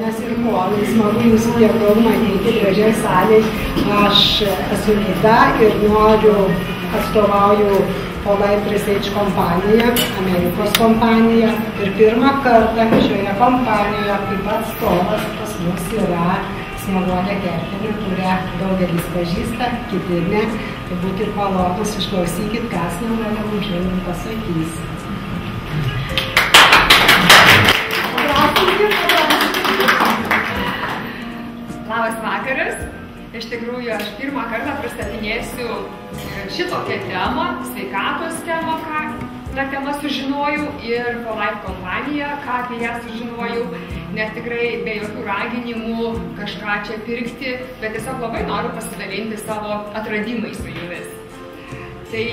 Ponios ir ponai, smagu jūs tiek daug matyti gražiai salėje. Aš esu Lyda ir atstovauju Polite Research kompaniją, Amerikos kompaniją. Ir pirmą kartą šioje kompanijoje kaip atstovas pas mus yra Snieguolė Gerkenė, kurią daugelis pažįsta, kiti ne. Tai būtų ir malonus, išklausykit, ką Snieguolė mums šiandien pasakys. Labas vakaras. Iš tikrųjų, aš pirmą kartą pristatinėsiu šitokią temą, sveikatos temą, ką temą sužinojau ir Polite kompaniją, ką apie ją sužinojau, nes tikrai be jokių raginimų kažką čia pirkti, bet tiesiog labai noriu pasidalinti savo atradimais su jumis. Tai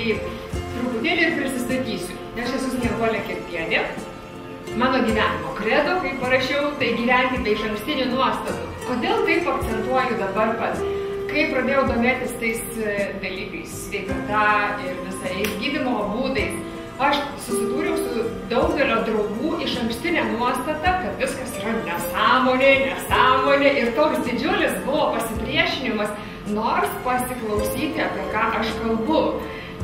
truputėlį ir prisistatysiu. Aš esu Snieguolė Gerkenė. Mano gyvenimo kredo, kaip parašiau, tai gyventi be išankstinių nuostatų. Kodėl taip akcentuoju dabar pat? Kai pradėjau domėtis tais dalykais, sveikata ir visais gydymo būdais, aš susidūriau su daugelio draugų išankstinė nuostata, kad viskas yra nesąmonė ir toks didžiulis buvo pasipriešinimas, nors pasiklausyti, apie ką aš kalbu.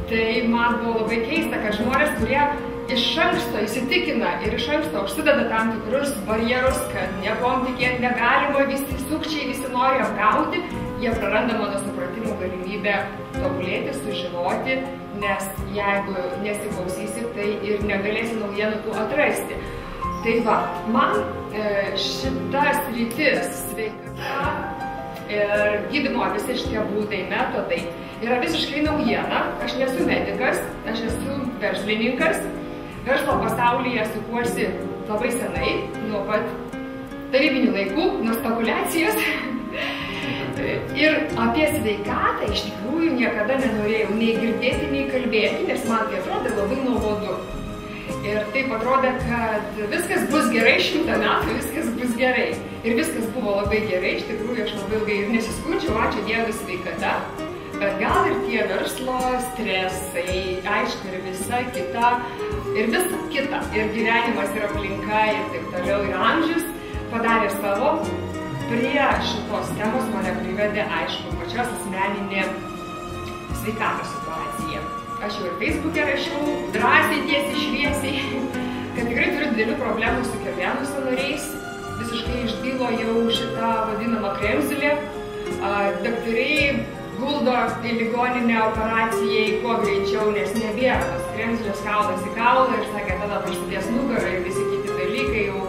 Tai man buvo labai keista, kad žmonės, kurie iš anksto įsitikina ir iš anksto užsideda tam tikrus barjerus, kad niekom tikėti negalima, visi sukčiai, visi nori apgauti, jie praranda mano supratimo galimybę tobulėti, sužinoti, nes jeigu nesiklausysi, tai ir negalėsi naujienų tų atrasti. Tai va, man šita sritis, sveikata ir gydymo visi šitie būdai, metodai yra visiškai naujiena. Aš nesu medikas, aš esu verslininkas. Verslo pasaulyje sukuosi labai senai, nuo pat tarybinių laikų, nuo spekuliacijos. Ir apie sveikatą iš tikrųjų niekada nenorėjau nei girdėti, nei kalbėti, nes man tai atrodė labai nuobodu. Ir taip atrodė, kad viskas bus gerai, 100 metų viskas bus gerai. Ir viskas buvo labai gerai, iš tikrųjų aš labai ilgai ir nesiskundžiau, ačiū Dievui sveikata. Bet gal ir tie verslo stresai, aišku, ir visa kita, ir visa kita, ir gyvenimas, ir aplinka, ir taip toliau, ir amžius padarė savo. Prie šitos temos mane privedė, aišku, pačios asmeninė sveikatos situacija. Aš jau ir Facebook'e rašiau, drąsiai, tiesiai, šviesiai, kad tikrai turiu didelių problemų su kepenų sąnariais. Visiškai išdylo jau šitą vadinamą kremzlę. Daktariai guldo į ligoninę operacijai kuo greičiau, nes nebėra tos kremzlės kaulas į kaulą ir sakė, tada prasidės nugara ir visi kiti dalykai, jau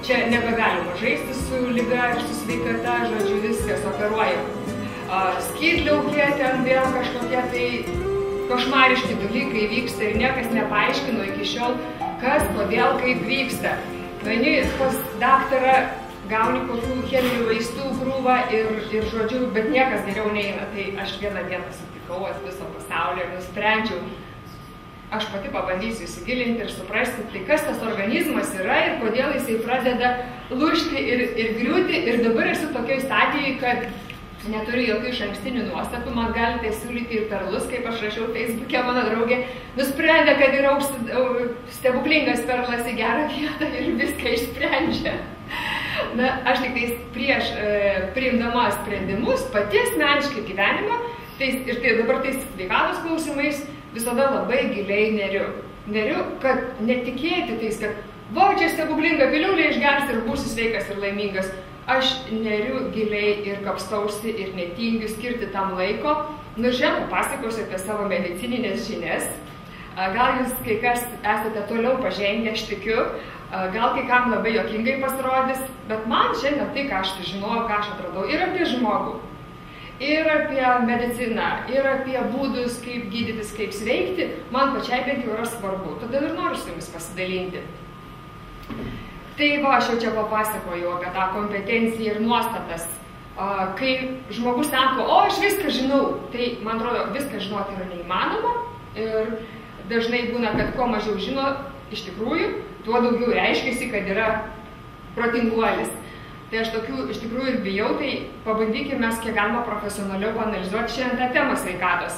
čia nebegalima žaisti su liga ir su sveikata, žodžiu, viskas operuojama. Skydliaukė, ten vėl kažkokie tai košmariški dalykai vyksta ir niekas nepaaiškino iki šiol, kas, kodėl, kaip vyksta. Nueini pas daktarą, gauni kokių cheminių vaistų krūvą ir žodžiu, bet niekas geriau neina. Tai aš vieną dieną sutikau ant viso pasaulio ir nusprendžiau, aš pati pabandysiu įsigilinti ir suprasti, tai kas tas organizmas yra ir kodėl jisai pradeda lūžti ir griūti. Ir dabar esu tokioj stadijai, kad neturiu jokių išankstinių nuostatų, man galite siūlyti ir perlus, kaip aš rašiau Facebook'e, mano draugė nusprendė, kad yra stebuklingas perlas į gerą vietą ir viską išsprendžia. Na, aš tik prieš priimdama sprendimus, pati asmeniškai gyvenimą, ir tai dabar tais sveikatos klausimais visada labai giliai neriu. Neriu, kad netikėti tais, kad čia stebuklinga piliulė išgers ir būsi sveikas ir laimingas. Aš neriu giliai ir kapstausi ir netingiu skirti tam laiko. Nu, šiandien papasakosiu apie savo medicininės žinias. Gal jūs kai kas esate toliau pažengę, aš tikiu. Gal kai kam labai juokingai pasirodys, bet man šiandien tai, ką aš sužinojau, ką aš atradau ir apie žmogų, ir apie mediciną, ir apie būdus, kaip gydytis, kaip sveikti, man pačiai bent jau yra svarbu. Todėl ir noriu su jumis pasidalinti. Tai va, aš jau čia papasakoju apie tą kompetenciją ir nuostatas. Kai žmogus sako, aš viską žinau, tai man atrodo, viską žinoti yra neįmanoma. Ir dažnai būna, kad kuo mažiau žino, iš tikrųjų, tuo daugiau reiškiasi, kad yra protinguolis. Tai aš tokių iš tikrųjų ir bijau, tai pabandykime mes kiek galima profesionaliau analizuoti šiandien tą temą sveikatos.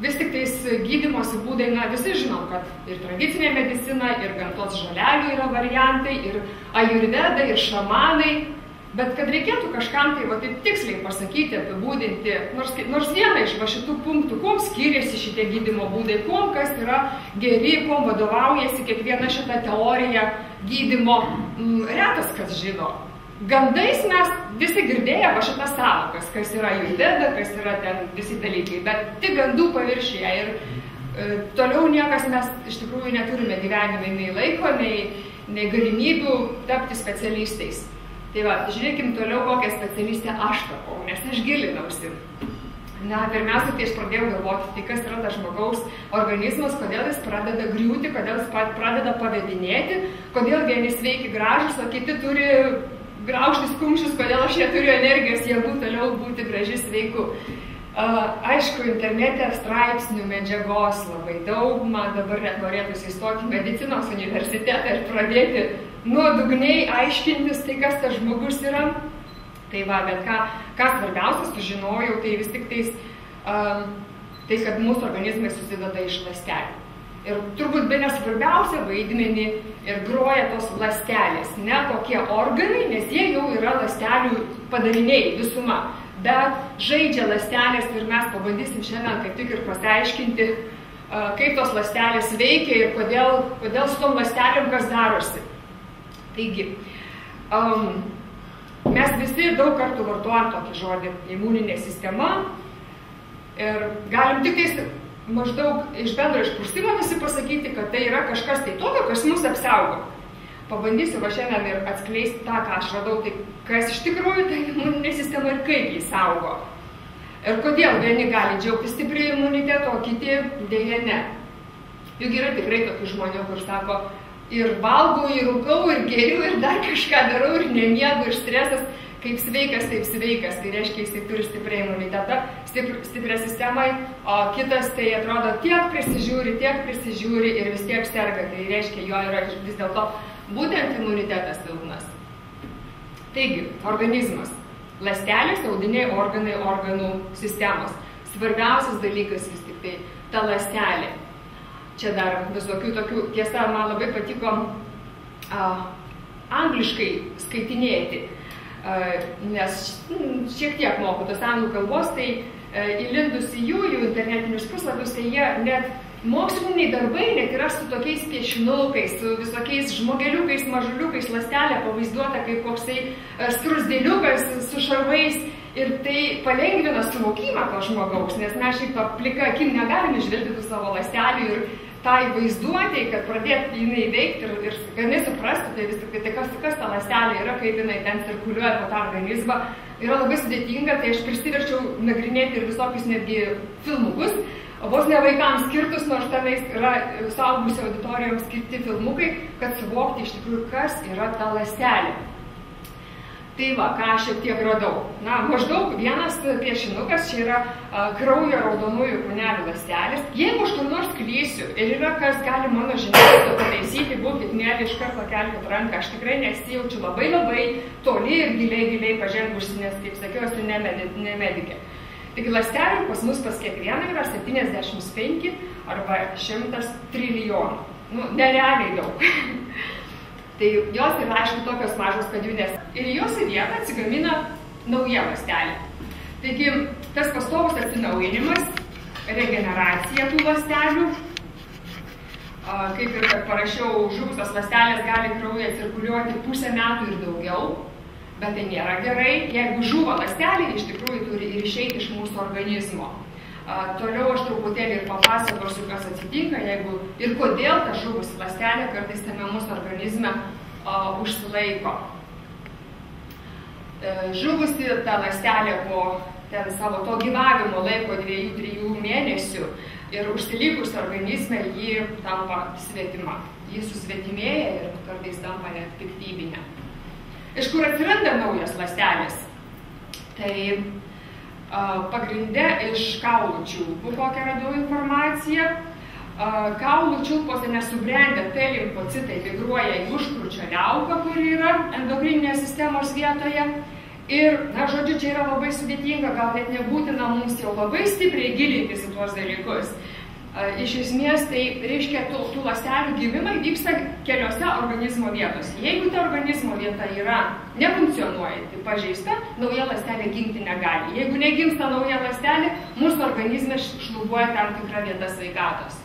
vis tik tais gydymosi būdai, na, visi žinom, kad ir tradicinė medicina, ir gamtos žolelių yra variantai, ir ajurveda, ir šamanai, bet kad reikėtų kažkam tai va taip tiksliai pasakyti, apibūdinti, nors vieną iš va šitų punktų, kuom skiriasi šitie gydymo būdai, kuom kas yra geri, kuom vadovaujasi kiekviena šita teorija gydymo, retas kas žino. Gandais mes visi girdėję va šitas sąvokas, kas yra ajurveda, kas yra ten visi dalykai, bet tik gandų paviršyje ir toliau niekas mes iš tikrųjų neturime gyvenime nei laiko, nei galimybių tapti specialistais. Tai va, žiūrėkim toliau, kokią specialistę aš tapau, nes aš gilinausi. Na, pirmiausia, tai aš pradėjau galvoti, tai kas yra tas žmogaus organizmas, kodėl jis pradeda griūti, kodėl jis pradeda pavedinėti, kodėl vieni sveiki gražus, o kiti turi graužtis kumščius, kodėl aš neturiu energijos jėgų toliau būti graži sveiku. Aišku, internete straipsnių medžiagos labai daug, man dabar net norėtųsi įstoti medicinos universitetą ir pradėti nuodugniai aiškintis, tai kas tas žmogus yra. Tai va, bet ką svarbiausia sužinojau, tai vis tik tais, tai kad mūsų organizmai susideda iš ląstelių. Ir turbūt be nesvarbiausia vaidmenį ir groja tos ląstelės, ne kokie organai, nes jie jau yra ląstelių padariniai visuma. Bet žaidžia ląstelės ir mes pabandysim šiandien kaip tik ir pasiaiškinti, kaip tos ląstelės veikia ir kodėl su tom ląstelėm kas darosi. Taigi, mes visi daug kartų vartojam tokį žodį imuninė sistema ir galim tik tais maždaug iš bendro išprusimo visi pasakyti, kad tai yra kažkas tai tokio, kas mus apsaugo. Pabandysiu va šiandien ir atskleisti tą, ką aš radau, tai kas iš tikrųjų tai imuninė sistema ir kaip jį saugo. Ir kodėl vieni gali džiaugti stipriai imuniteto, o kiti dėja ne. Juk yra tikrai tokių žmonių, kur sako, ir valgau, ir rūkau, ir geriu, ir dar kažką darau, ir nemiegu, ir stresas, kaip sveikas, taip sveikas. Tai reiškia, jis turi stipriai imunitetą, stiprią sistemą, o kitas tai atrodo tiek prisižiūri ir vis tiek serga. Tai reiškia, jo yra vis dėlto būtent imunitetas silpnas. Taigi, organizmas. Ląstelės, audiniai, organai, organų sistemos. Svarbiausias dalykas vis tik tai ta ląstelė. Čia dar visokių tokių, tiesa, man labai patiko angliškai skaitinėti, nes šiek tiek moku tos anglų kalbos, tai įlindus į jų internetinius puslapius, tai jie net moksliniai darbai net yra su tokiais piešinukais, su visokiais žmogeliukais, mažuliukais, ląstelė pavaizduota kaip koksai skruzdėliukas su šarvais ir tai palengvina suvokimą to žmogaus, nes mes šiaip plika akim negalim išvelgti tų savo ląstelių ir tai vaizduotėjai, kad pradėti jinai veikti ir kad nesuprasti, tai vis tik tai kas ta ląstelė yra, kaip jinai ten cirkuliuoja po tą organizmą, yra labai sudėtinga, tai aš prisiverčiau nagrinėti ir visokius netgi filmukus, vos ne vaikams skirtus, nors tenais yra suaugusio auditorijoms skirti filmukai, kad suvokti iš tikrųjų, kas yra ta ląstelė. Tai va, ką aš šiek tiek radau. Na, maždaug vienas piešinukas, čia yra kraujo raudonųjų kūnelių ląstelės. Jeigu aš kur nors klysiu ir yra kas gali mano žinias pataisyti, būkit mėly, iš karto kelkit ranką. Aš tikrai nesijaučiu labai toli ir giliai pažengusi, nes, kaip sakiau, esu ne medikė. Taigi ląstelių pas mus pas kiekvieną yra 75 arba 100 trilijonų. Nu, nerealiai daug. Tai jos yra, aišku, tokios mažos, kad jų nes. Ir jos į vietą atsigamina nauja ląstelė. Taigi, tas pastovus atsinaujinimas, regeneracija tų ląstelių, kaip ir kad parašiau, žuvusios ląstelės gali kraujyje cirkuliuoti pusę metų ir daugiau, bet tai nėra gerai. Jeigu žuvo ląstelė, iš tikrųjų turi ir išeiti iš mūsų organizmo. Toliau aš truputėlį ir papasakosiu, kas atsitinka, jeigu ir kodėl ta žuvusi ląstelė kartais tame mūsų organizme užsilaiko. Žuvusi ta ląstelė po ten savo to gyvavimo laiko 2-3 mėnesių ir užsilikus organizme ji tampa svetima. Ji susvetimėja ir kartais tampa net piktybinė. Iš kur atsiranda naujas ląstelės? Tai pagrinde iš kaulų čiulpų, kokią radau informaciją. Kaulų čiulpose nesubrendę T limfocitai migruoja į užkrūčio liauką, kuri yra endokrininės sistemos vietoje. Ir, na, žodžiu, čia yra labai sudėtinga, gal net nebūtina mums jau labai stipriai gilintis į tuos dalykus. Iš esmės, tai reiškia, tų ląstelių gimimai vyksta keliose organizmo vietose. Jeigu ta organizmo vieta yra nefunkcionuojanti, pažeista, nauja ląstelė gimti negali. Jeigu negimsta nauja ląstelė, mūsų organizme šlubuoja tam tikra vieta sveikatos.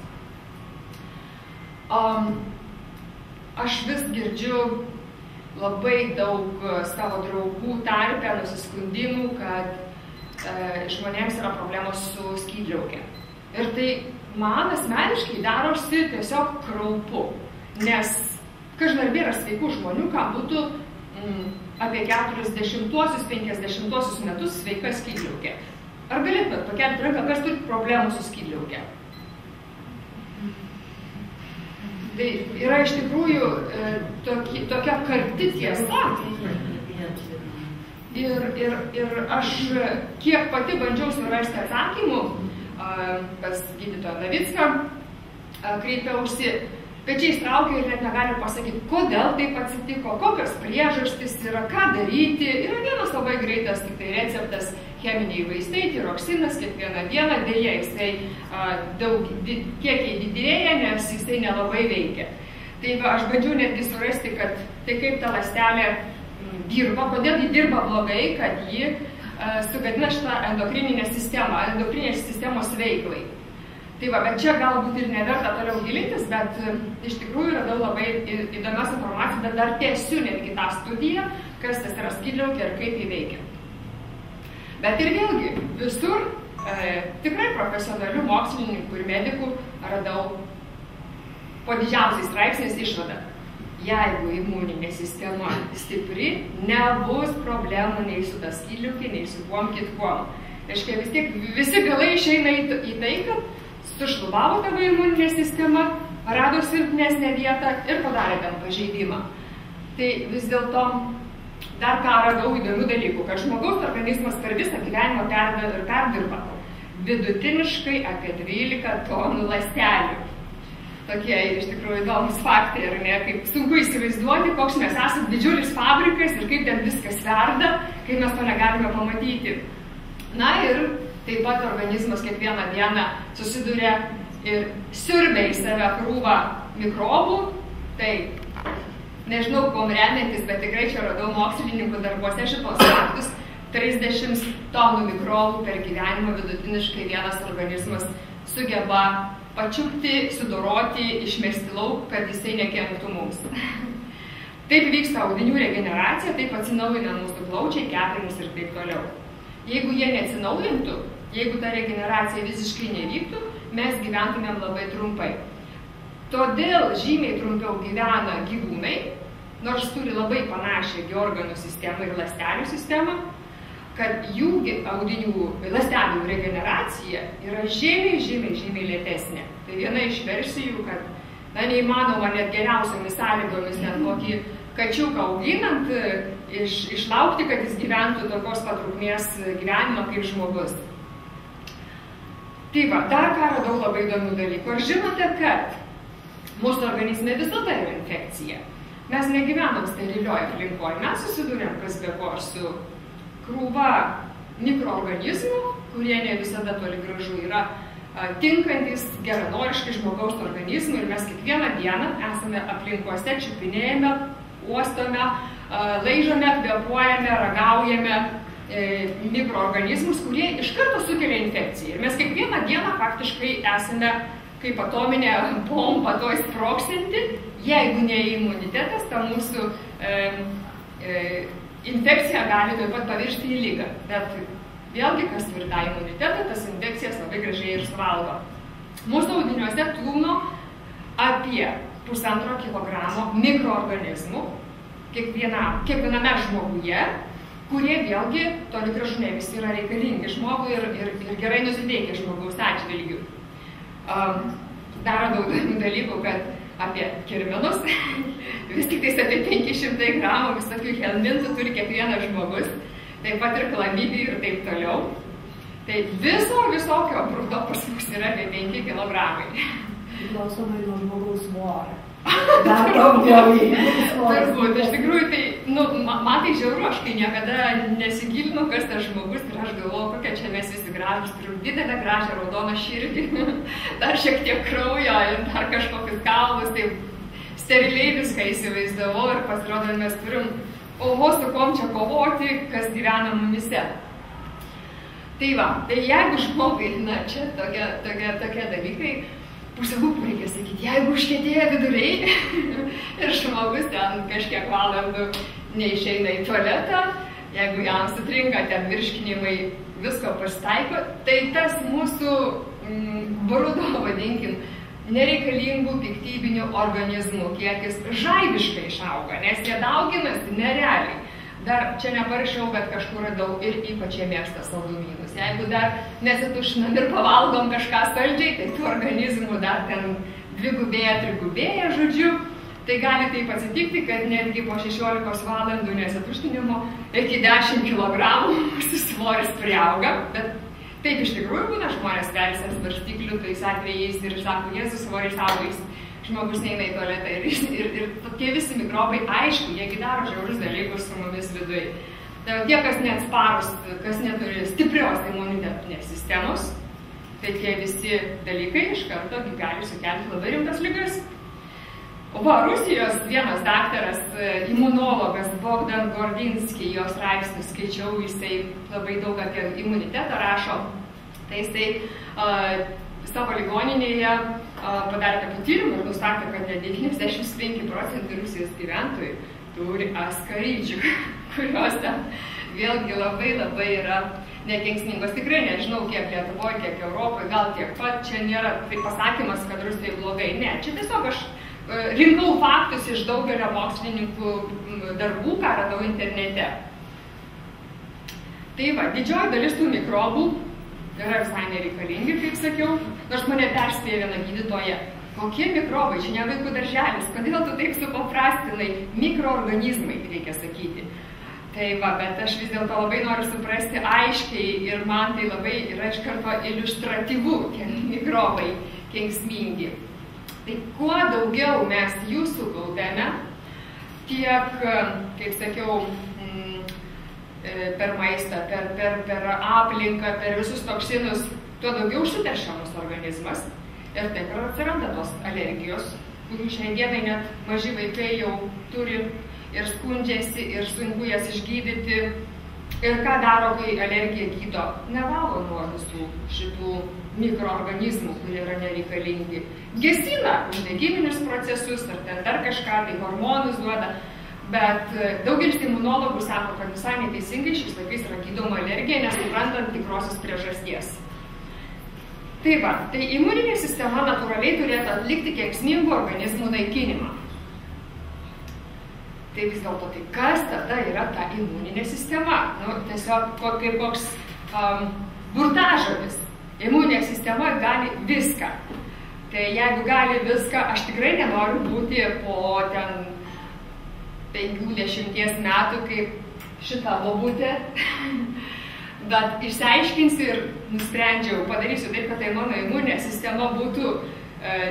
Aš vis girdžiu labai daug savo draugų tarpe nusiskundimų, kad žmonėms yra problemos su skydliauke. Ir tai man asmeniškai darosi tiesiog kraupu, nes kažin ar yra sveikų žmonių, kam būtų apie 40-50 metus sveika skydliaukė. Ar galėtumėt pakelti ranką, kas turi problemų su skydliauke? Tai yra iš tikrųjų tokia karti tiesa. Ir aš kiek pati bandžiau surasti atsakymų, pas gydytoją Davicką kreipiausi, pečiais traukiau ir net negaliu pasakyti, kodėl taip atsitiko, kokios priežastys yra, ką daryti. Yra vienas labai greitas tik tai receptas, cheminiai vaistai, tiroksinas, kiekvieną dieną, dėja jisai kiekiai didėja, nes jisai nelabai veikia. Tai va, aš bandžiau netgi surasti, kad tai kaip ta ląstelė dirba, kodėl ji dirba blogai, kad ji sugadina šitą endokrininę sistemą, endokrininės sistemos veiklai. Tai va, bet čia galbūt ir neverta toliau gilintis, bet iš tikrųjų radau labai įdomios informacijos, bet dar tęsiu netgi tą studiją, kas tas yra skydliaukė ir kaip jį veikia. Bet ir vėlgi, visur tikrai profesionalių mokslininkų ir medikų radau po didžiausiais straipsniais išvadą. Jeigu imuninė sistema stipri, nebus problemų nei su ta skydliaukė, nei su kuom kitkuom. Reiškia, vis tiek visi galai išeina į tai, kad sušlubavo tavo imuninė sistema, rado silpnesnę vietą ir padarė ten pažeidimą. Tai vis dėlto dar ką radau įdomių dalykų, kad žmogaus organizmas per visą gyvenimą perdirba vidutiniškai apie 12 tonų ląstelių. Tokie iš tikrųjų įdomus faktai, ar ne, kaip sunku įsivaizduoti, koks mes esame didžiulis fabrikas ir kaip ten viskas verda, kai mes to negalime pamatyti. Na ir taip pat organizmas kiekvieną dieną susiduria ir siurbia į save krūvą mikrobų. Tai nežinau, kuom remiantis, bet tikrai čia radau mokslininkų darbuose šitos faktus. 30 tonų mikrobų per gyvenimą vidutiniškai vienas organizmas sugeba pačiupti, sudoroti, išmesti lauk, kad jisai nekenktų mums. Taip vyksta audinių regeneracija, taip atsinaujina mūsų plaučiai, kepenys ir taip toliau. Jeigu jie neatsinaujintų, jeigu ta regeneracija visiškai nevyktų, mes gyventumėm labai trumpai. Todėl žymiai trumpiau gyvena gyvūnai, nors turi labai panašią organų sistemą ir ląstelių sistemą, kad jų audinių ląstelių regeneracija yra žymiai lėtesnė. Tai viena iš versijų, kad neįmanoma net geriausiomis sąlygomis net kokį kačiuką auginant, išlaukti, kad jis gyventų tokios patrukmės gyvenimą kaip žmogus. Tai va, dar ką radau labai įdomių dalykų. Ar žinote, kad mūsų organizme visada yra infekcija? Mes negyvenam sterilioj aplinkoje, mes susidūrėm kas be ko su krūva mikroorganizmų, kurie ne visada toli gražu yra tinkantis geranoriškai žmogaus organizmui ir mes kiekvieną dieną esame aplinkose, čiupinėjame, uostome, laižome, kvėpuojame, ragaujame mikroorganizmus, kurie iš karto sukelia infekciją. Ir mes kiekvieną dieną faktiškai esame kaip atominė bomba toj sprogsinti, jeigu ne imunitetas, ta mūsų infekcija gali taip pat pavirsti į ligą. Bet vėlgi, kas turi tą imunitetą, tas infekcijas labai gražiai ir suvalgo. Mūsų audiniuose tūno apie 1,5 kilogramo mikroorganizmų kiekviename žmoguje, kurie vėlgi toli gražu ne visi yra reikalingi žmogui ir gerai nusiteikia žmogaus atžvilgių. Dar radau dalykų, kad apie kirminus, vis tik tais apie 500 gramų visokių helmintų turi kiekvienas žmogus, taip pat ir chlamidijų ir taip toliau. Tai visokio brudo pas mus yra apie 5 kilogramai. Priklausomai nuo žmogaus svorio. Dar daugiau į svorio. Turbūt, iš tikrųjų, tai man tai žiauru, aš kai niekada nesigilinu, kas tas žmogus, ir aš galvoju, kokia čia mes visi gražus, turim didelę gražią raudoną širdį, dar šiek tiek kraujo ir dar kažkokius kaulus, taip steriliai viską įsivaizdavau ir pasirodo, mes turim, oho, su kom čia kovoti, kas gyvena mumise. Tai va, tai jeigu žmogai, na čia tokie dalykai, pusę lūpų reikia sakyti, jeigu užkietėja viduriai ir žmogus ten kažkiek valandų neišeina į tualetą, jeigu jam sutrinka ten virškinimai, visko pasitaiko, tai tas mūsų brudo, vadinkim, nereikalingų piktybinių organizmų kiekis žaibiškai išauga, nes jie dauginasi nerealiai. Dar čia neparašiau, bet kažkur radau ir ypač jie mėgsta saldumynus. Jeigu dar nesitušinam ir pavalgom kažką saldžiai, tai tų organizmų dar ten dvigubėja, trigubėja, žodžiu. Tai gali taip atsitikti, kad netgi po 16 valandų nesituštinimo iki 10 kg mūsų svoris priauga. Bet taip iš tikrųjų būna, žmonės persia svarstyklių tais atvejais ir sako, Jėzus svoris augais. Žmogus neina į tualetą ir tokie visi mikrobai, aišku, jiegi daro žiaurius dalykus su mumis viduje. Tai tie, kas neatsparus, kas neturi stiprios imunitetinės sistemos, tai tie visi dalykai iš karto gali sukelti labai rimtas ligas. O va, Rusijos vienas daktaras, imunologas Bogdan Gordinski, jo straipsnį skaičiau, jisai labai daug apie imunitetą rašo, tai jisai savo ligoninėje padarė tokį tyrimą ir nustatė, kad 95% Rusijos gyventojų turi askarydžių, kurios ten vėlgi labai yra nekenksmingos. Tikrai nežinau, kiek Lietuvoje, kiek Europoje, gal tiek pat, čia nėra tai pasakymas, kad Rusijai blogai. Ne, čia tiesiog aš rinkau faktus iš daugelio mokslininkų darbų, ką radau internete. Tai va, didžioji dalis tų mikrobų yra visai nereikalingi, kaip sakiau, nors mane perspėjo viena gydytoja. Kokie mikrobai, čia ne vaikų darželis, kodėl tu taip supaprastinai? Mikroorganizmai, reikia sakyti. Tai va, bet aš vis dėlto labai noriu suprasti aiškiai ir man tai labai yra iš karto iliustratyvu, tie mikrobai kenksmingi. Tai kuo daugiau mes jų sukaupėme, tiek, kaip sakiau, per maistą, per aplinką, per visus toksinus, tuo daugiau užsiteršia mūsų organizmas. Ir taip ir atsiranda tos alergijos, kurių šiandienai net maži vaikai jau turi ir skundžiasi, ir sunku jas išgydyti. Ir ką daro, kai alergija gydo? Nevalo nuo visų šitų mikroorganizmų, kurie yra nereikalingi. Gesina uždegiminius procesus, ar ten dar kažką, tai hormonus duoda. Bet daugelis imunologų sako, kad visai neteisingai šiais laikais yra gydoma alergija, nesuprantant tikrosios priežasties. Tai va, tai imuninė sistema natūraliai turėtų atlikti kenksmingų organizmų naikinimą. Tai vis dėlto, tai kas tada yra ta imuninė sistema? Nu, tiesiog kaip koks burtažodis. Imuninė sistema gali viską. Tai jeigu gali viską, aš tikrai nenoriu būti po ten 50 metų kaip šitą bobutę, bet išsiaiškinsiu ir nusprendžiau, padarysiu taip, kad tai mano imuninė sistema būtų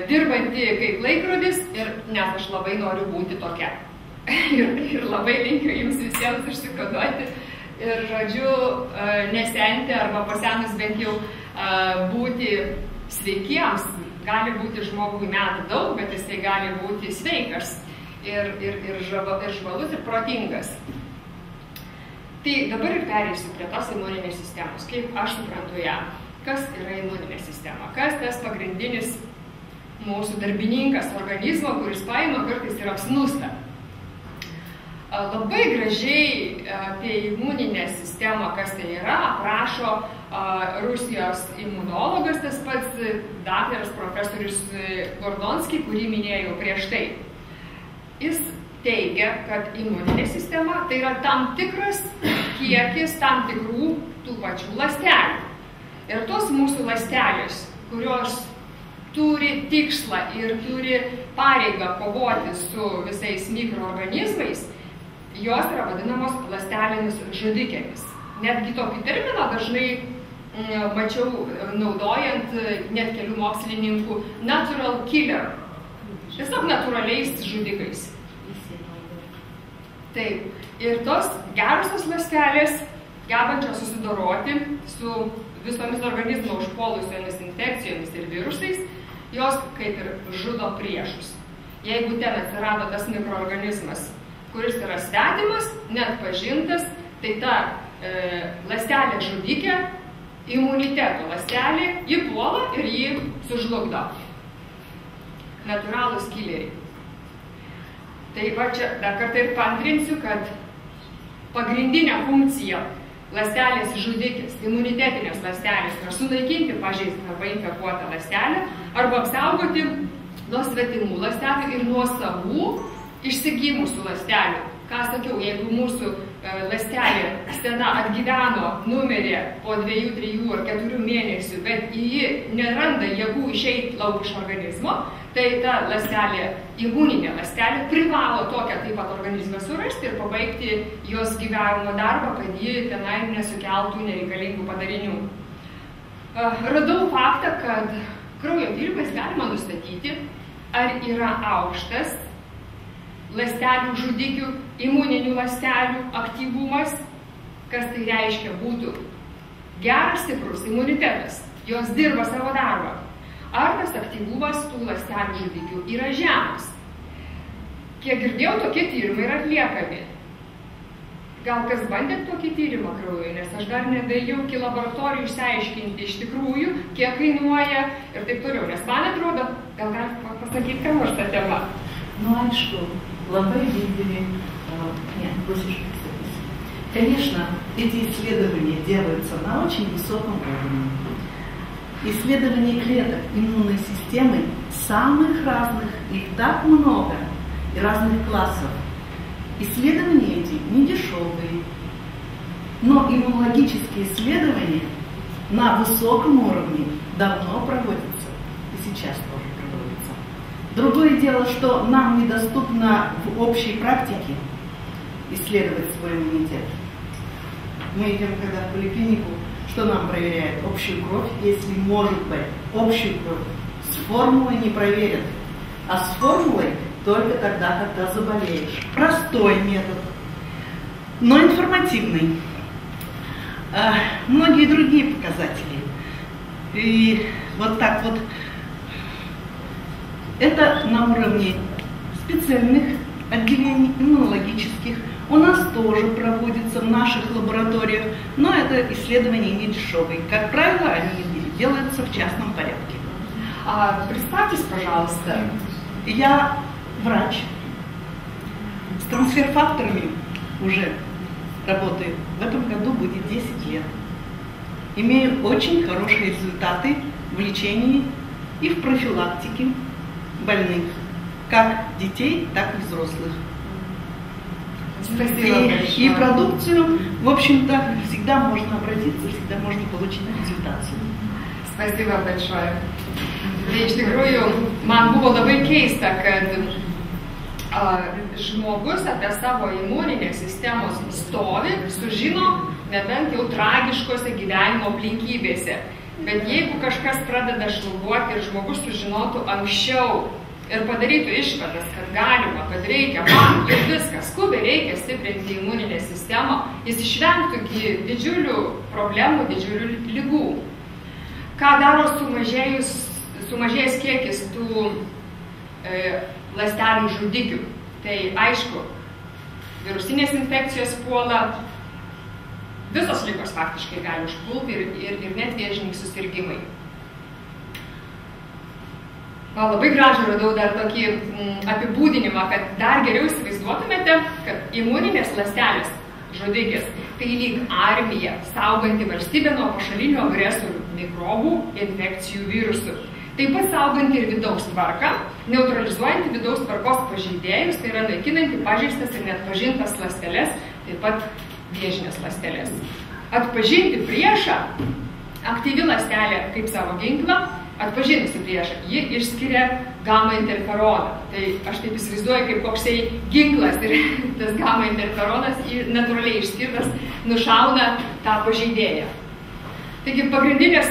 dirbanti kaip laikrodis ir net aš labai noriu būti tokia. Ir labai linkiu jums visiems užsikoduoti ir, žodžiu, nesenti arba pasenus bent jau būti sveikiems. Gali būti žmogui metų daug, bet jisai gali būti sveikas. Ir žvalus, ir protingas. Tai dabar ir pereisiu prie tos imuninės sistemos. Kaip aš suprantu ją? Kas yra imuninė sistema? Kas tas pagrindinis mūsų darbininkas organizmo, kuris paima kartais ir apsnūsta? Labai gražiai apie imuninę sistemą, kas tai yra, aprašo Rusijos imunologas, tas pats daktaras profesorius Gordonski, kurį minėjau prieš tai. Jis teigia, kad imuninė sistema tai yra tam tikras kiekis tam tikrų tų pačių ląstelių. Ir tos mūsų ląstelės, kurios turi tikslą ir turi pareigą kovoti su visais mikroorganizmais, jos yra vadinamos ląstelėmis žudikėmis. Netgi tokį terminą dažnai mačiau naudojant net kelių mokslininkų natural killer. Tiesiog natūraliais žudikais. Taip. Ir tos gerosios ląstelės, gebančios susidoroti su visomis organizmo užpuolusiomis infekcijomis ir virusais, jos kaip ir žudo priešus. Jeigu ten atsirado tas mikroorganizmas, kuris yra svetimas, neatpažintas, tai ta ląstelė žudikė, imuniteto ląstelė, ji puola ir jį sužlugdo. Natūralūs kileriai. Tai va čia dar kartą ir paantrinsiu, kad pagrindinė funkcija ląstelės žudikės, imunitetinės ląstelės, yra sunaikinti pažeistą arba infekuotą ląstelę arba apsaugoti nuo svetimų ląstelių ir nuo savų išsigimusių ląstelių. Ką sakiau, jeigu mūsų ląstelė sena atgyveno, numirė po 2, 3 ar 4 mėnesių, bet ji neranda jėgų išeiti lauk iš organizmo, tai ta ląstelė, imuninė ląstelė, privalo tokią taip pat organizmą surasti ir pabaigti jos gyvenimo darbą, kad ji tenai nesukeltų nereikalingų padarinių. Radau faktą, kad kraujo tyrimais galima nustatyti, ar yra aukštas ląstelių žudikių, imuninių ląstelių aktyvumas, kas tai reiškia būtų geras, stiprus imunitetas, jos dirba savo darbą. Ar tas aktyvumas tų ląstelių žudikių yra žemas? Kiek girdėjau, tokie tyrimai yra atliekami. Gal kas bandėt tokį tyrimą kraujo, nes aš dar nedėjau iki laboratorijų išsiaiškinti iš tikrųjų, kiek kainuoja ir taip toliau. Nes man atrodo, gal galite pasakyti, ką nors tą temą. Ну, aišku, labai didelį, Конечно, эти исследования делаются на очень высоком уровне. Исследования клеток иммунной системы самых разных, их так много, и разных классов. Исследования эти не дешевые, но иммунологические исследования на высоком уровне давно проводятся, и сейчас тоже проводятся. Другое дело, что нам недоступно в общей практике исследовать свой иммунитет. Мы идем когда в поликлинику, что нам проверяют? Общую кровь, если может быть. Общую кровь с формулой не проверят, а с формулой только тогда, когда заболеешь. Простой метод, но информативный. Многие другие показатели. И вот так вот. Это на уровне специальных отделений иммунологических. У нас тоже проводится в наших лабораториях, но это исследования не дешевые. Как правило, они делаются в частном порядке. Представьтесь, пожалуйста. Я врач. С трансфер-факторами уже работаю. В этом году будет 10 лет. Имею очень хорошие результаты в лечении и в профилактике больных, как детей, так и взрослых. И продукцию, в общем-то, всегда можно обратиться, всегда можно получить консультацию. Спасибо большое. Iš tikrųjų, man buvo labai keista, kad žmogus apie savo imuninės sistemos stovi, sužino nebent jau tragiškose gyvenimo aplinkybėse. Bet jeigu kažkas pradeda šlubuoti ir žmogus sužinotų anksčiau ir padarytų išvadas, kad galima, kad reikia, man jau viskas, skubiai reikia stiprinti imuninę sistemą, jis išvengtų didžiulių problemų, didžiulių ligų. Ką daro sumažėjęs kiekis tų ląstelių žudikių? Tai aišku, virusinės infekcijos puola, visos ligos faktiškai gali užpulti ir net vėžiniai susirgimai. Labai gražų radau dar tokį apibūdinimą, kad dar geriau įsivaizduotumėte, kad imuninės ląstelės žudikės tai lyg armija, sauganti valstybę nuo pašalinių agresorių, mikrobų, infekcijų, virusų. Taip pat sauganti ir vidaus tvarką, neutralizuojanti vidaus tvarkos pažeidėjus, tai yra naikinanti pažeistas ir neatpažintas ląsteles, taip pat vėžinės ląsteles. Atpažinti priešą, aktyvi ląstelė kaip savo ginklą, atpažinusi priešą, ji išskiria gamma interferoną. Tai aš taip įsivaizduoju, kaip koksai ginklas ir tas gamma interferonas natūraliai išskirtas nušauna tą pažeidėją. Taigi pagrindinės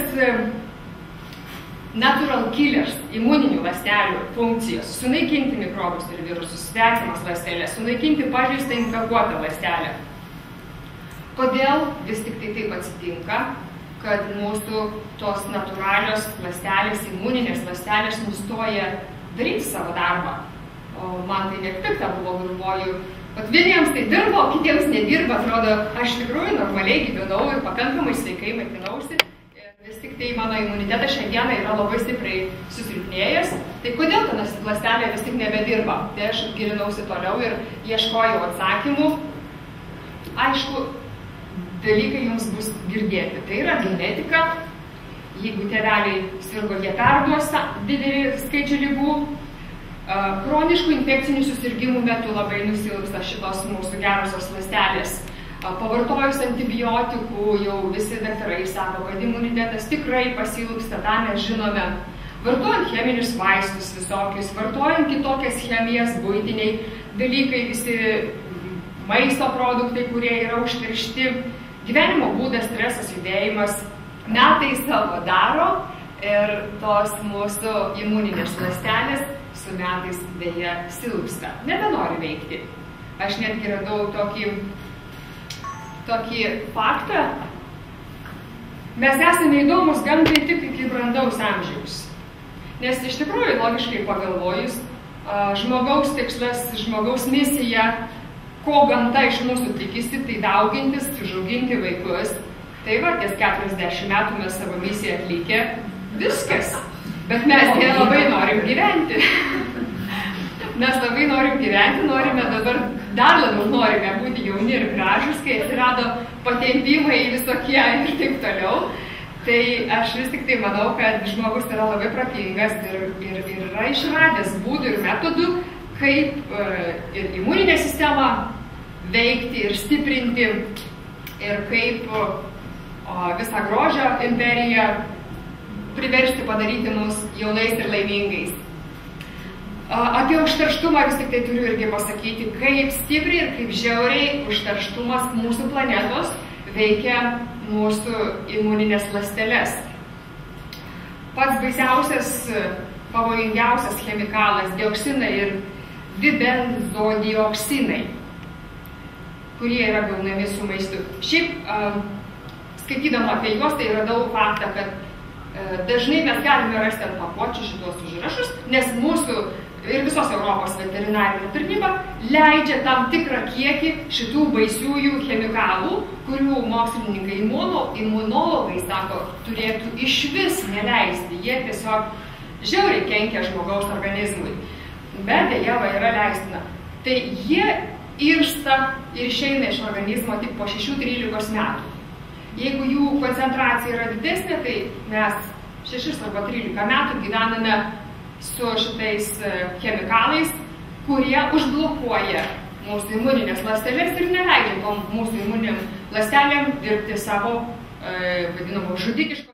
natural killers, imuninių ląstelių funkcijos, sunaikinti mikrobus ir virusus, svetimas ląstelės, sunaikinti pažeistą infekuotą ląstelę. Kodėl vis tik tai taip atsitinka, kad mūsų tos natūralios ląstelės, imuninės ląstelės nustoja daryti savo darbą? O man tai net pikta buvo, galvoju, kad vieniems tai dirbo, kitiems nedirba, atrodo, aš tikrųjų normaliai gyvenau ir pakankamai sveikai maitinausi. Vis tik tai mano imunitetas šiandieną yra labai stipriai susilpnėjęs. Tai kodėl ta ląstelė vis tik nebedirba? Tai aš gilinausi toliau ir ieškojau atsakymų. Aišku, dalykai jums bus girdėti. Tai yra genetika. Jeigu tėveliai sirgo, jie perduos didelį skaičių ligų. Chroniškų infekcinių susirgimų metu labai nusilpsta šitos mūsų gerosios ląstelės. Pavartojus antibiotikų, jau visi daktarai sako, kad imunitetas tikrai pasilpsta, tą mes žinome. Vartojant cheminius vaistus visokius, vartojant kitokias chemijas, buitiniai dalykai, visi maisto produktai, kurie yra užteršti, gyvenimo būdas, stresas, judėjimas, metai savo daro ir tos mūsų imuninės ląstelės su metais dėja silpsta, nebenori veikti. Aš netgi radau tokį faktą. Mes esame įdomus gamtai tik iki brandaus amžiaus. Nes iš tikrųjų, logiškai pagalvojus, žmogaus tikslas, žmogaus misija, ko gamta iš mūsų tikisi, tai daugintis, užauginti vaikus. Tai va, ties 40 metų mes savo misiją atlikę. Viskas. Bet mes labai norim gyventi. Mes labai norim gyventi, norime dabar, dar labiau norime būti jauni ir gražus, kai atsirado patempimai visokie ir taip toliau. Tai aš vis tik tai manau, kad žmogus yra labai protingas ir yra išradęs būdų ir metodų, kaip ir imuninę sistemą veikti ir stiprinti ir kaip visą grožio imperiją priversti padaryti mus jaunais ir laimingais. Apie užterštumą vis tik tai turiu irgi pasakyti, kaip stipriai ir kaip žiauriai užterštumas mūsų planetos veikia mūsų imuninės ląsteles. Pats baisiausias, pavojingiausias chemikalas - dioksinai ir dibenzodioksinai, kurie yra gaunami su maistu. Šiaip, skaitydama apie juos, tai radau faktą, kad dažnai mes galime rasti ant pakuočių šitos užrašus, nes mūsų ir visos Europos veterinarinė tarnyba leidžia tam tikrą kiekį šitų baisiųjų chemikalų, kurių mokslininkai imunologai sako, turėtų išvis neleisti. Jie tiesiog žiauriai kenkia žmogaus organizmui. Bet dėja yra leistina. Tai jie irsta ir išeina iš organizmo tik po 6-13 metų. Jeigu jų koncentracija yra didesnė, tai mes 6 arba 13 metų gyvename su šitais chemikalais, kurie užblokuoja mūsų imuninės ląsteles ir neleidžia tom mūsų imuniniam ląstelėm dirbti savo vadinamo žudikiško.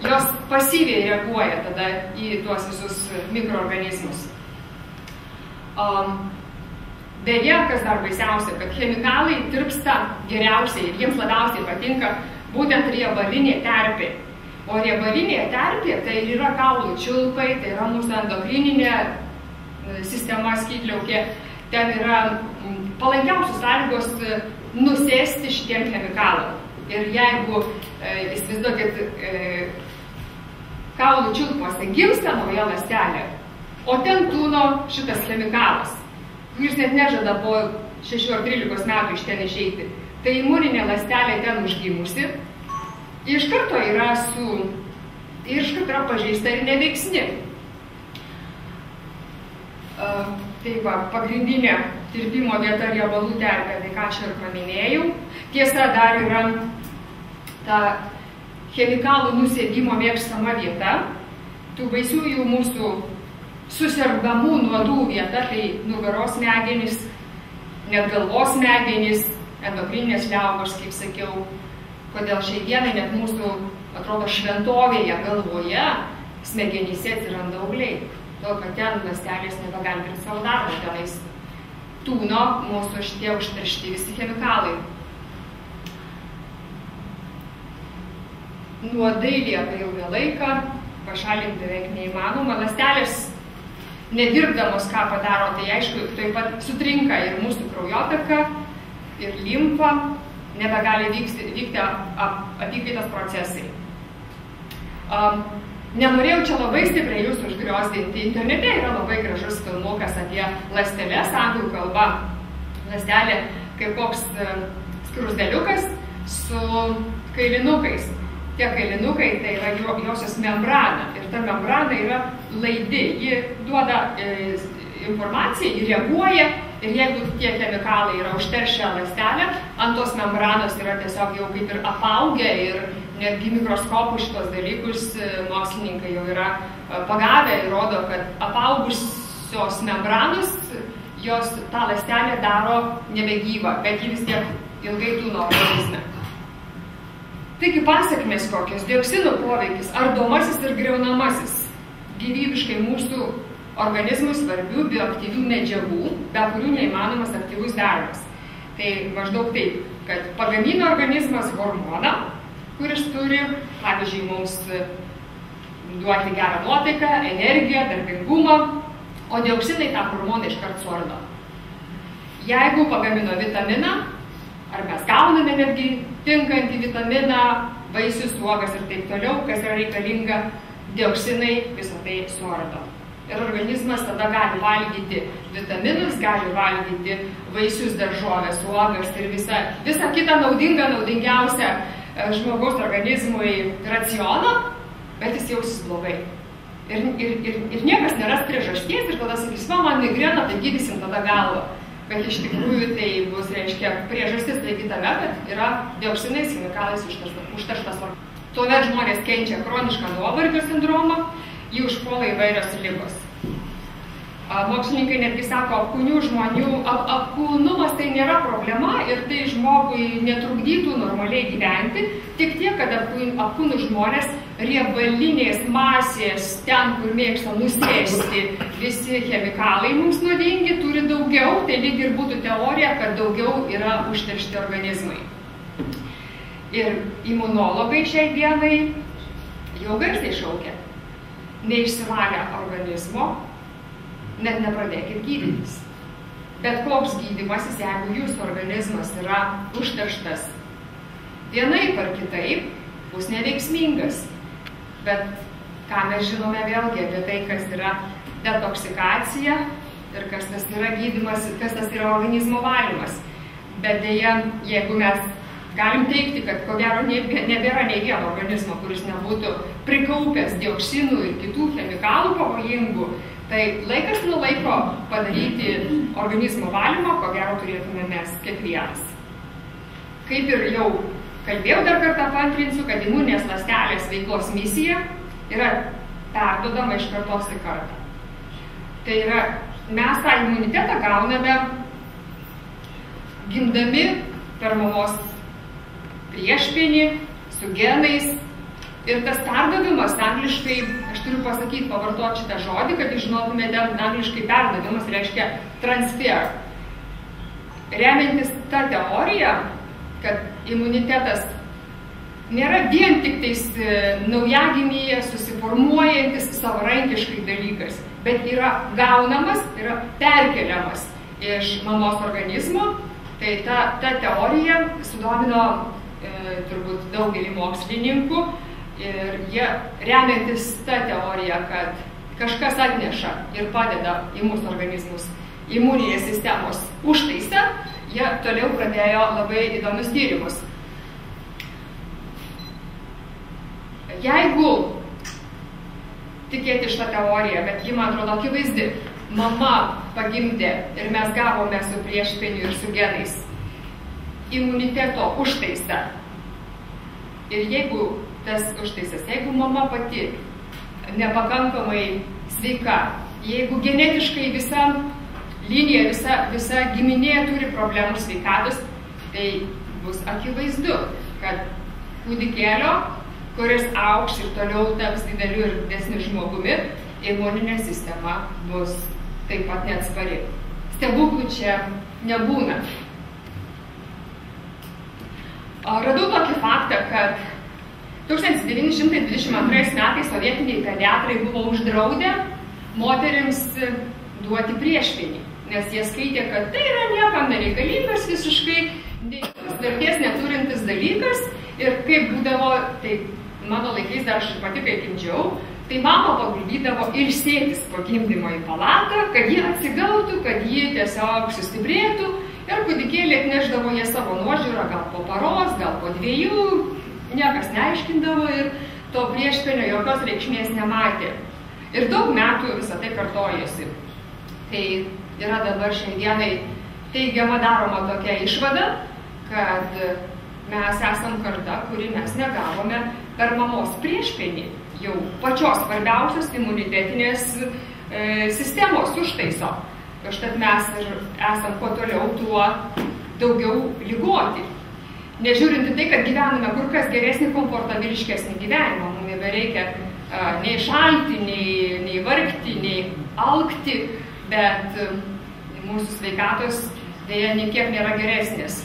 Jos pasyviai reaguoja tada į tuos visus mikroorganizmus. Deja, kas dar baisiausia, kad chemikalai tirpsta geriausiai ir jiems labiausiai patinka būtent riebalinė terpė. O riebalinė terpė tai yra kaulų čiulpai, tai yra mūsų endokrininė sistema, skydliaukė. Ten yra palankiausios sąlygos nusėsti šitiem chemikalam. Ir jeigu, įsivaizduokit, kaulų čiulpuose gimsta nauja ląstelė, o ten tūno šitas chemikalas, kuris net nežada po 6 ar 13 metų iš ten išeiti, tai imuninė ląstelė ten užgimusi, iš karto yra pažeista ir neveiksni. Tai va, pagrindinė tirpimo vieta riebalų terpė, tai ką aš ir paminėjau. Tiesa, dar yra ta chemikalų nusėdimo mėgstama vieta, tų baisiųjų mūsų susirgamų nuodų vieta, tai nugaros smegenys, net galvos smegenys, endokrininės liaugos, kaip sakiau. Kodėl šiai dienai net mūsų, atrodo, šventovėje galvoje smegenyse atsiranda augliai. Todėl, kad ten ląstelės nebegali dirbti savo darbą, tenais tūno mūsų šitie užteršti visi chemikalai. Nuodai lieka ilgą laiką, pašalinti beveik neįmanoma. Ląstelės nedirbdamos ką padaro, tai aišku, taip pat sutrinka ir mūsų kraujotaka, ir limfa, nebegali vykti apykaitos procesai. Nenorėjau čia labai stipriai jūs užgriozdinti. Internete yra labai gražus filmukas apie ląsteles, anglų kalba. Ląstelė kaip koks skrusdeliukas su kailinukais. Tie kailinukai tai yra josios membrana. Ir ta membrana yra laidi. Ji duoda informaciją, ji reaguoja. Ir jeigu tie chemikalai yra užteršę ląstelę, ant tos membranos yra tiesiog jau kaip ir apaugę ir netgi mikroskopų šitos dalykus mokslininkai jau yra pagavę ir rodo, kad apaugusios membranos jos tą ląstelę daro nebegyvą, bet ji vis tiek ilgai tūno organizme. Taigi pasekmės kokios? Dioksinų poveikis ardomasis ir griaunamasis gyvybiškai mūsų organizmui svarbių bioaktyvių medžiagų, be kurių neįmanomas aktyvus darbas. Tai maždaug taip, kad pagamina organizmas hormoną, kuris turi, pavyzdžiui, mums duoti gerą nuotaiką, energiją, darbingumą, o dioksinai tą hormoną iškart suardo. Jeigu pagamino vitaminą, ar mes gauname netgi tinkantį vitaminą, vaisius, uogas ir taip toliau, kas yra reikalinga, dioksinai visą tai suardo. Ir organizmas tada gali valgyti vitaminus, gali valgyti vaisius, daržovės, uogas ir visą kitą naudingiausią žmogaus organizmui racioną, bet jis jausis blogai. Ir niekas neras priežasties ir tada sakys, man migrena, tai gydysim tada galvą. Bet iš tikrųjų tai bus, reiškia, priežastis tai kitame, kad yra dioksinais, chemikalais užterštas organizmas. Tuomet žmonės kenčia chronišką nuovargio sindromą, jį užpuola įvairios ligos. Mokslininkai netgi sako, apkūnių žmonių, apkūnumas tai nėra problema ir tai žmogui netrukdytų normaliai gyventi, tik tiek, kad apkūnų žmonės riebalinės masės, ten, kur mėgsta nusėsti visi chemikalai mums nuodingi, turi daugiau, tai lyg ir būtų teorija, kad daugiau yra užteršti organizmai. Ir imunologai šiai dienai jau garsiai šaukia, neišsivalę organizmo, net nepradėkit gydytis. Bet koks gydymasis, jeigu jūsų organizmas yra užterštas vienaip ar kitaip, bus neveiksmingas. Bet ką mes žinome vėlgi apie tai, kas yra detoksikacija ir kas tas yra gydymas, kas tas yra organizmo valymas. Bet dėja, jeigu mes galim teigti, kad ko gero nebėra nei vieno organizmo, kuris nebūtų prikaupęs dioksinų ir kitų chemikalų pavojingų, tai laikas nuo laiko padaryti organizmo valymą, ko gero turėtume mes kiekvienas. Kaip ir jau kalbėjau, dar kartą paantrinsiu, kad imuninės ląstelės veiklos misija yra perdodama iš kartos į kartą. Tai yra, mes tą imunitetą gauname gimdami per mamos priešpienį, su genais. Ir tas perdavimas, angliškai, aš turiu pasakyti, pavartoti šitą žodį, kad žinotumėte, angliškai perdavimas reiškia transfer. Remiantis tą teoriją, kad imunitetas nėra vien tik tais naujagimyje susiformuojantis savarankiškai dalykas, bet yra gaunamas, yra perkeliamas iš mamos organizmo. Tai ta teorija sudomino turbūt daugelį mokslininkų. Ir jie remiantis tą teoriją, kad kažkas atneša ir padeda į mūsų organizmus imuninės sistemos užtaisę, jie toliau pradėjo labai įdomius tyrimus. Jeigu tikėti šitą teoriją, bet ji, man atrodo, akivaizdi, mama pagimdė ir mes gavome su priešpieniu ir su genais imuniteto užtaisą. Ir jeigu tas užtaisas, jeigu mama pati nepakankamai sveika, jeigu genetiškai visa linija, visa giminė turi problemų sveikatos, tai bus akivaizdu, kad kūdikėlio, kuris augs ir toliau taps dideliu ir didesniu žmogumi, imuninė sistema bus taip pat neatspari. Stebuklų čia nebūna. Radau tokį faktą, kad 1922 metais sovietiniai kariai psichiatrai buvo uždraudę moterims duoti priešpėnį, nes jie skaitė, kad tai yra niekam nereikalingas, visiškai vertės neturintis dalykas. Ir kaip būdavo, tai mano laikais dar aš pati kai gimdžiau, tai mama paguldydavo ilsėtis po gimdymo į palatą, kad ji atsigautų, kad ji tiesiog sustiprėtų, ir kūdikėlį atnešdavo jie savo nuožiūrą, gal po paros, gal po 2, niekas neaiškindavo ir to priešpėnio jokios reikšmės nematė. Ir daug metų visą tai kartojasi. Tai yra dabar šiandienai teigiama daroma tokia išvada, kad mes esam karta, kuri mes negavome per mamos priešpėnį jau pačios svarbiausios imunitetinės sistemos užtaiso. Užtat mes ir esam kuo toliau, tuo daugiau ligoti. Nežiūrint į tai, kad gyvename kur kas geresnį, komfortabiliškesnį gyvenimą. Mums nebereikia nei šalti, nei vargti, nei alkti, bet mūsų sveikatos dėja niekiek nėra geresnės.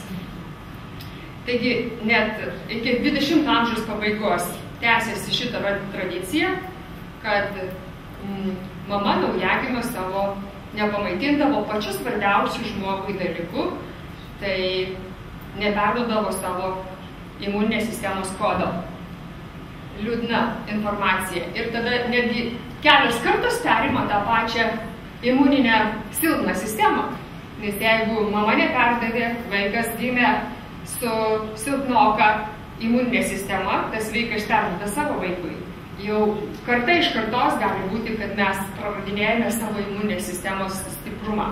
Taigi net iki 20 amžiaus pabaigos tęsiasi šitą tradiciją, kad mama naujagimio savo nepamaitindavo pačiu svarbiausiu žmogui dalyku, tai neperduodavo savo imuninės sistemos kodo. Liūdna informacija. Ir tada netgi kelias kartus perima tą pačią imuninę silpną sistemą. Nes jeigu mama neperdavė, vaikas gimė su silpnoka imuninė sistema, tas vaikas perduoda savo vaikui. Jau karta iš kartos gali būti, kad mes praradinėjame savo imuninės sistemos stiprumą.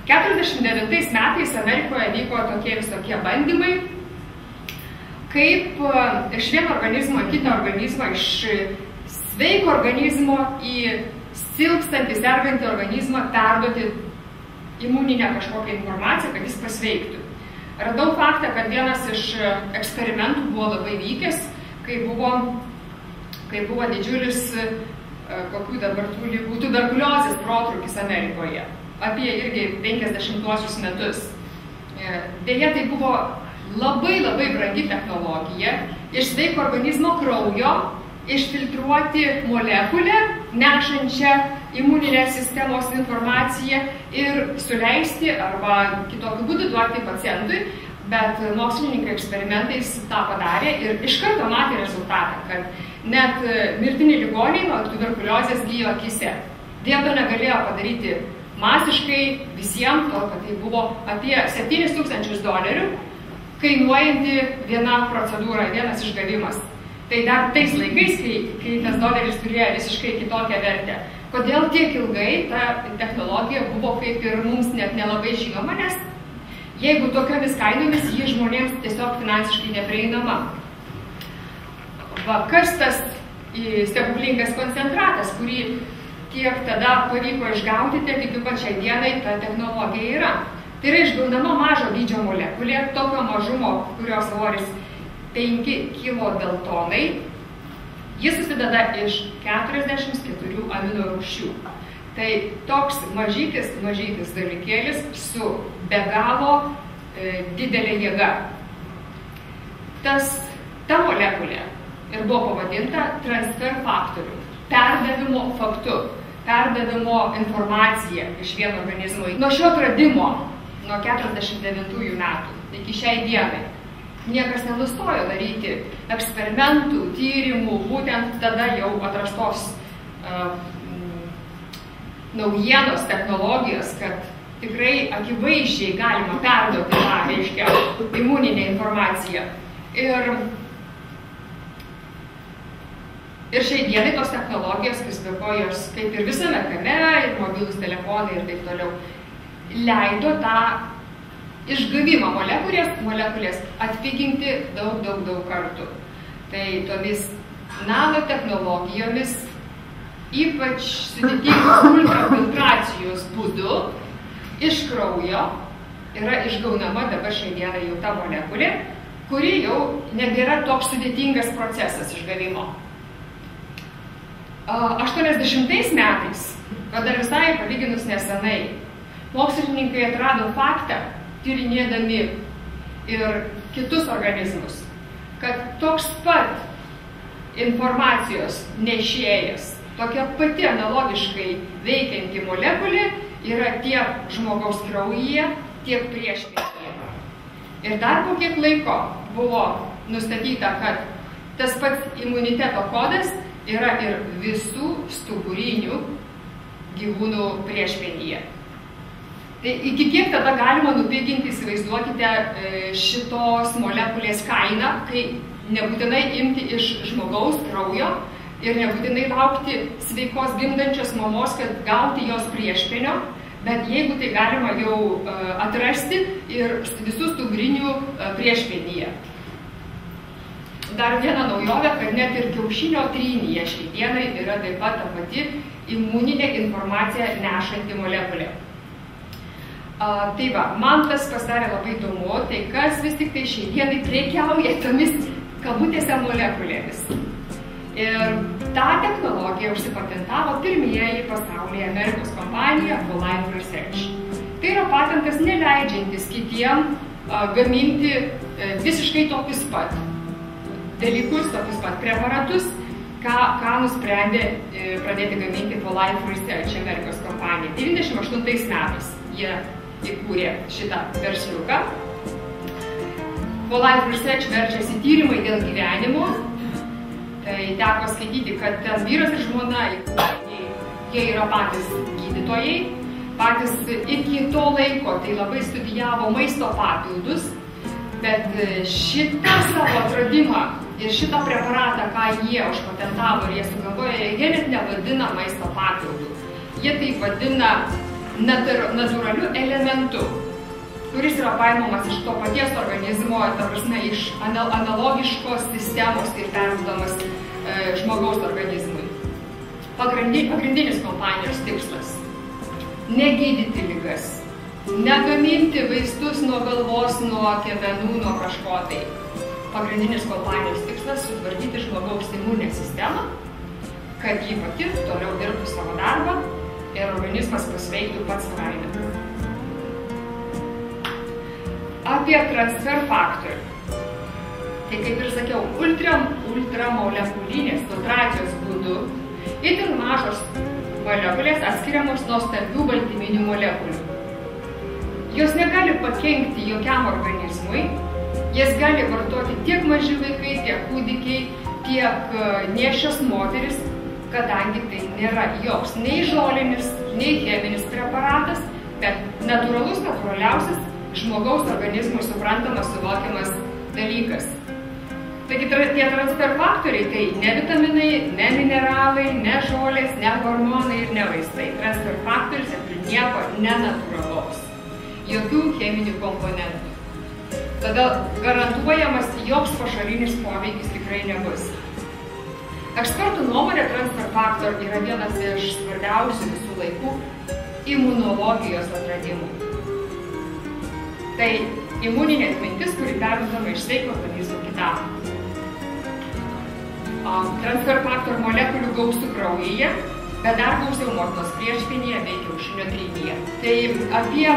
49 metais Amerikoje vyko tokie visokie bandymai, kaip iš vieno organizmo į kitą organizmą, iš sveiko organizmo į silpstantį, sergantį organizmą perduoti imuninę kažkokią informaciją, kad jis pasveiktų. Radau faktą, kad vienas iš eksperimentų buvo labai vykęs, kai buvo didžiulis, kokių dabar tų ligų, tuberkuliozės protrūkis Amerikoje, apie irgi 50-uosius metus. Deja, tai buvo labai brangi technologija, iš sveiko organizmo kraujo išfiltruoti molekulę, nešančią imuninės sistemos informaciją ir suleisti arba kitokiu būdu duoti pacientui, bet mokslininkai eksperimentais tą padarė ir iš karto matė rezultatą, kad net mirtini ligoniai nuo tuberkuliozės gijo akyse. Jie to negalėjo padaryti masiškai visiems, to, kad tai buvo apie $7,000 kainuojanti viena procedūra, vienas išgavimas. Tai dar tais laikais, kai tas doleris turėjo visiškai kitokią vertę. Kodėl tiek ilgai ta technologija buvo kaip ir mums net nelabai žinoma, nes jeigu tokiomis kainomis ji žmonėms tiesiog finansiškai neprieinama. Va, kas tas stebuklingas koncentratas, kurį tiek tada pavyko išgauti, tiek iki pačiai dienai ta technologija yra. Tai yra išgaunama mažo dydžio molekulė, tokio mažumo, kurios svoris 5 kilodaltonai. Jis susideda iš 44 amino rūgščių. Tai toks mažytis dalykėlis su be galo didelė jėga. Ta molekulė ir buvo pavadinta transfer faktorių, perdavimo faktu, perdavimo informacija iš vieno organizmo. Nuo šio atradimo, nuo 49 metų iki šiai dienai, niekas nenustojo daryti eksperimentų, tyrimų, būtent tada jau atrastos naujienos technologijos, kad tikrai akivaizdžiai galima perduoti tą, reiškia, imuninę informaciją. Ir šiai dienai tos technologijos, jos kaip ir visame kame, ir mobilūs telefonai ir taip toliau, leido tą išgavimą molekulės atpiginti daug kartų. Tai tomis nanotechnologijomis, ypač sudėtingos ultrafiltracijos būdu, iš kraujo yra išgaunama dabar šiai dienai jau ta molekulė, kuri jau nebėra toks sudėtingas procesas išgavimo. 80 metais, kada visai palyginus nesenai, mokslininkai atrado faktą, tyrinėdami ir kitus organizmus, kad toks pat informacijos nešėjas, tokia pati analogiškai veikianti molekulė yra tiek žmogaus kraujyje, tiek priešpėdyje. Ir dar po kiek laiko buvo nustatyta, kad tas pats imuniteto kodas yra ir visų stuburinių gyvūnų priešpėdyje. Tai iki kiek tada galima nupiginti, įsivaizduokite, šitos molekulės kainą, kai nebūtinai imti iš žmogaus kraujo ir nebūtinai laukti sveikos gimdančios mamos, kad gauti jos priešpėnio, bet jeigu tai galima jau atrasti ir visų stuburinių priešpėdyje. Dar viena naujovė, kad net ir kiaušinio trynyje šiai dienai yra taip pat ta pati imuninė informacija nešanti molekulė. Tai va, man tas pasidarė labai įdomu, tai kas vis tik tai šiai dienai prekiauja tomis kabutėse molekulėmis. Ir tą technologiją užsipatentavo pirmieji pasaulyje Amerikos kompanija For Life Research. Tai yra patentas neleidžiantis kitiem gaminti visiškai tokius pat dalykus, tokius pat preparatus, ką nusprendė pradėti gaminti For Life Research Amerikos kompanija. 98 metais jie įkūrė šitą versliuką. For Life Research verčiasi tyrimai dėl gyvenimo. Tai teko skaityti, kad ten vyras ir žmona, jie yra patys gydytojai, patys iki to laiko tai labai studijavo maisto papildus, bet šitą savo atradimą ir šitą preparatą, ką jie užpatentavo ir jie sugalvoja, jie net nevadina maisto papildų. Jie tai vadina natūraliu elementu, kuris yra paimamas iš to paties organizmo, ta prasme, iš analogiškos sistemos ir perduodamas žmogaus organizmui. Pagrindinis kompanijos tikslas – negydyti ligas, negaminti vaistus nuo galvos, nuo kepenų, nuo kažko tai. Pagrindinis kompanijos tikslas – sutvarkyti žmogaus imuninę sistemą, kad ji pati toliau dirbtų savo darbą ir organizmas pasveiktų pats savaime. Apie transfer faktorių. Tai kaip ir sakiau, ultramolekulinės filtracijos būdu itin mažos molekulės atskiriamos nuo stambių baltyminių molekulių. Jos negali pakenkti jokiam organizmui, jas gali vartoti tiek maži vaikai, tiek kūdikiai, tiek nėščios moteris, kadangi tai nėra joks nei žolinis, nei cheminis preparatas, bet natūraliausias žmogaus organizmui suprantamas, suvokiamas dalykas. Taigi tie transfer faktoriai tai ne vitaminai, ne mineralai, ne žolės, ne hormonai ir ne vaistai. Transfer faktorius neturi nieko nenatūralaus, jokių cheminių komponentų. Todėl garantuojamas joks pašalinis poveikis tikrai nebus. Ekspertų nuomonė transfer faktor yra vienas iš svarbiausių visų laikų imunologijos atradimų. Tai imuninė atmintis, kuri perduodama iš sveiko organizmo kitam. Transfer faktor molekulių gausu kraujyje, bet dar gausiau motinos priešpėdyje bei kiaušinio trynyje. Tai apie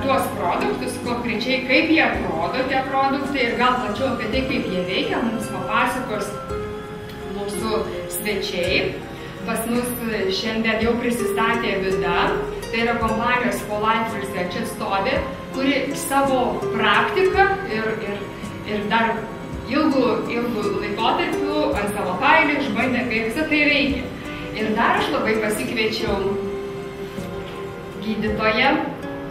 tuos produktus, konkrečiai kaip jie atrodo, tie produktai, ir gal plačiau apie tai, kaip jie veikia, mums papasakos mūsų svečiai. Pas mus šiandien jau prisistatė Vida, tai yra kompanijos For Life Research atstovė, kuri savo praktiką ir dar ilgų laikotarpių ant savo kailį išbandė, kaip visą tai veikia. Ir dar aš labai pasikviečiau gydytoją,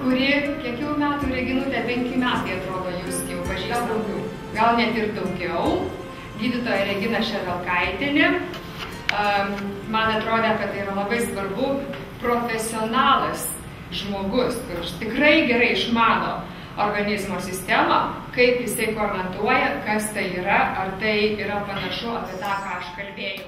kuri, kiek jau metų, Reginutė, 5 metai atrodo, jūs jau pažįstate, gal net ir daugiau. Gydytoja Regina Ševelkaitienė. Man atrodė, kad tai yra labai svarbu, profesionalas žmogus, kuris tikrai gerai išmano organizmo sistemą, kaip jisai komentuoja, kas tai yra, ar tai yra panašu apie tą, ką aš kalbėjau.